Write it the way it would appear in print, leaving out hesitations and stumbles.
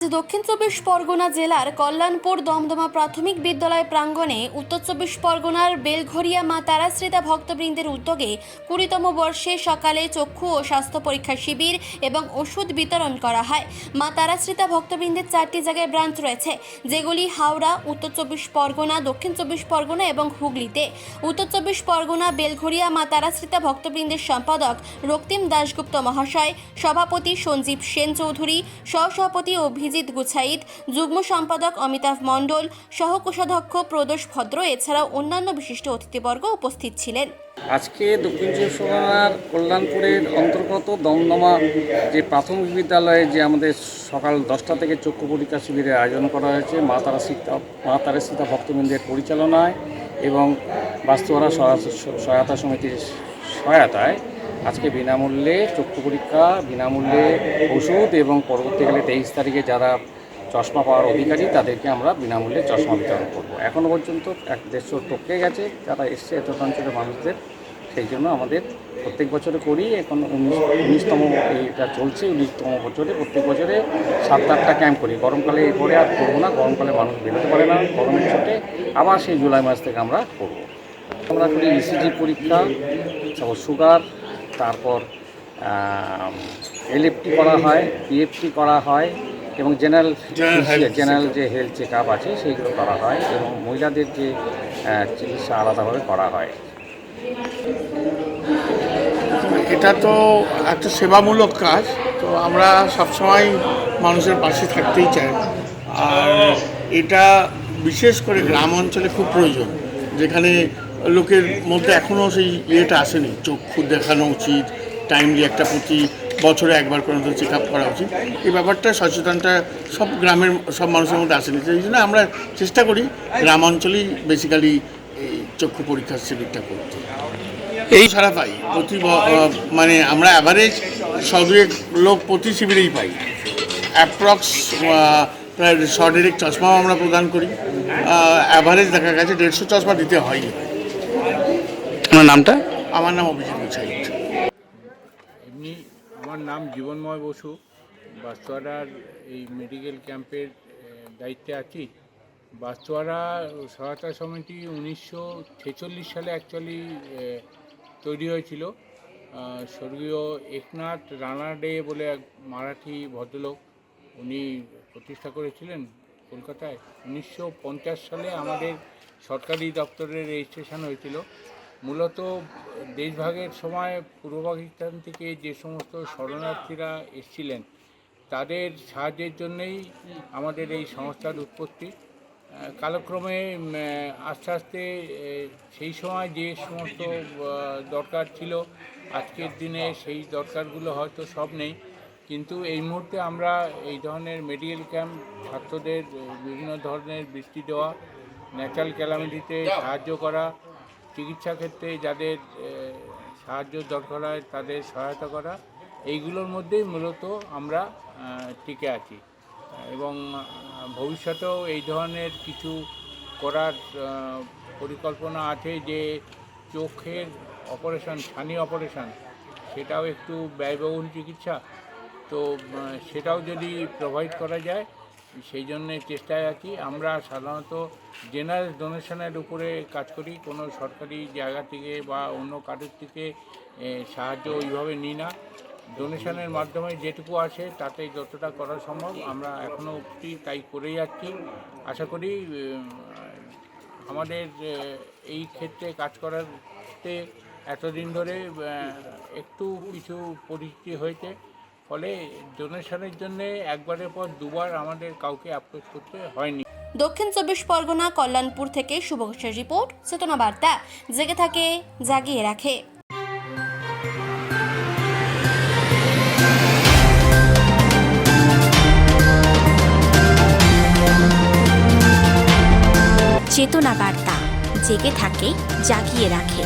দক্ষিণ চব্বিশ পরগনা জেলার কল্যাণপুর দমদমা প্রাথমিক বিদ্যালয় প্রাঙ্গণে উত্তর চব্বিশ পরগনার বেলঘরিয়া মা তারাশ্রীতা ভক্তবৃন্দের উদ্যোগে 20তম বর্ষে সকালে চক্ষু ও স্বাস্থ্য পরীক্ষা শিবির এবং ওষুধ বিতরণ করা হয়। মা তারাশ্রীতা ভক্তবৃন্দের 4টি জায়গায় ব্রাঞ্চ রয়েছে, যেগুলি হাওড়া, উত্তর চব্বিশ পরগনা, দক্ষিণ চব্বিশ পরগনা এবং হুগলিতে। উত্তর চব্বিশ পরগনা বেলঘরিয়া মা তারাশ্রীতা ভক্তবৃন্দের সম্পাদক রক্তিম দাশগুপ্ত মহাশয়, সভাপতি সঞ্জীব সেন চৌধুরী, সহসভাপতি অভিজিৎ গুছাইত, যুগ্ম সম্পাদক অমিতাভ মণ্ডল, সহকোষাধ্যক্ষ প্রদোষ ভদ্র এছাড়াও অন্যান্য বিশিষ্ট অতিথিবর্গ উপস্থিত ছিলেন। আজকে দক্ষিণ চব্বিশ পরগনার কল্যাণপুরের অন্তর্গত দমদমা যে প্রাথমিক বিদ্যালয়ে যে আমাদের সকাল 10টা থেকে চক্ষু পরীক্ষা শিবিরের আয়োজন করা হয়েছে মা তারাশ্রীতা ভক্তবৃন্দের পরিচালনায় এবং বাস্তুহারা সহায়তা সমিতির সহায়তায় আজকে বিনামূল্যে চক্ষু পরীক্ষা, বিনামূল্যে ওষুধ এবং পরবর্তীকালে 23 তারিখে যারা চশমা পাওয়ার অধিকারী তাদেরকে আমরা বিনামূল্যে চশমা বিতরণ করব। এখনও পর্যন্ত 150 টপকে গেছে যারা এসছে এত অঞ্চলের মানুষদের, সেই জন্য আমাদের প্রত্যেক বছরে করি। এখন 19তম এইটা চলছে, 19তম বছরে প্রত্যেক বছরে 7-8টা ক্যাম্প করি। গরমকালে এরপরে আর করবো না, গরমকালে মানুষ বেরোতে পারে না, গরমের ছুটে আবার সেই জুলাই মাস থেকে আমরা করব। আমরা করি ইসিজি পরীক্ষা, তারপর সুগার, তারপর এলএফটি করা হয়, পিএফটি করা হয় এবং জেনারেল যে হেলথ চেক আপ আছে সেইগুলো করা হয় এবং মহিলাদের যে চিকিৎসা আলাদাভাবে করা হয়। এটা তো একটা সেবামূলক কাজ, তো আমরা সবসময় মানুষের পাশে থাকতেই চাই। আর এটা বিশেষ করে গ্রাম অঞ্চলে খুব প্রয়োজন, যেখানে লোকের মধ্যে এখনও সেই ইয়েটা আসেনি। চক্ষু দেখানো উচিত, টাইমলি একটা প্রতি বছরে একবার করে তো চেক আপ করা উচিত। এই ব্যাপারটা সচেতনতা সব গ্রামের সব মানুষের মধ্যে আসেনি, সেই জন্য আমরা চেষ্টা করি গ্রাম অঞ্চলেই বেসিক্যালি এই চক্ষু পরীক্ষার শিবিরটা করতে। এই ছাড়া পাই প্রতি মানে আমরা অ্যাভারেজ 100-2 লোক প্রতি শিবিরেই পাই। অ্যাপ্রক্স প্রায় 100 ডাইরেক্ট চশমাও আমরা প্রদান করি। অ্যাভারেজ দেখা গেছে 150 চশমা দিতে হয়নি। আমার নামটা? আমার নাম অভিজিৎ গুছাইত। এমনি আমার নাম জীবনময় বসু, বাস্তোয়ারার এই মেডিকেল ক্যাম্পের দায়িত্বে আছি। বাস্তোয়ারা সহায়তা সমিতি 1946 সালে অ্যাকচুয়ালি তৈরি হয়েছিল। স্বর্গীয় একনাথ রানাডে বলে এক মারাঠি ভদ্রলোক, উনি প্রতিষ্ঠা করেছিলেন কলকাতায়। 1950 সালে আমাদের সরকারি দপ্তরের রেজিস্ট্রেশন হয়েছিল। মূলত দেশভাগের সময় পূর্ব পাকিস্তান থেকে যে সমস্ত শরণার্থীরা এসেছিলেন তাদের সাহায্যের জন্যই আমাদের এই সংস্থার উৎপত্তি। কালক্রমে আস্তে আস্তে সেই সময় যে সমস্ত দরকার ছিল আজকের দিনে সেই দরকারগুলো হয়তো সব নেই, কিন্তু এই মুহূর্তে আমরা এই ধরনের মেডিকেল ক্যাম্প, ছাত্রদের বিভিন্ন ধরনের বৃত্তি দেওয়া, ন্যাচারাল ক্যালামিটিতে সাহায্য করা, চিকিৎসা ক্ষেত্রে যাদের সাহায্য দরকার হয় তাদের সহায়তা করা, এইগুলোর মধ্যেই মূলত আমরা টিকে আছি এবং ভবিষ্যতেও এই ধরনের কিছু করার পরিকল্পনা আছে। যে চোখের অপারেশন, ছানি অপারেশন, সেটাও একটু ব্যয়বহুল চিকিৎসা, তো সেটাও যদি প্রোভাইড করা যায় সেই জন্যে চেষ্টায় আছি। আমরা সাধারণত জেনারেল ডোনেশনের উপরে কাজ করি, কোনো সরকারি জায়গা থেকে বা অন্য কারোর থেকে সাহায্য ওইভাবে নিই না। ডোনেশনের মাধ্যমে যেটুকু আসে তাতে যতটা করা সম্ভব আমরা এখনও অবধি তাই করে যাচ্ছি। আশা করি আমাদের এই ক্ষেত্রে কাজ করাতে এতদিন ধরে একটু কিছু পরিচিতি হয়েছে, ফলে ডোনেশনের জন্যে একবারের পর দুবার আমাদের কাউকে অ্যাপ্রোচ করতে হয়নি। দক্ষিণ চব্বিশ পরগনা কল্যাণপুর থেকে শুভ ঘোষের রিপোর্ট, চেতনা বার্তা, জেগে থাকে জাগিয়ে রাখে। চেতনা বার্তা, জেগে থাকে জাগিয়ে রাখে।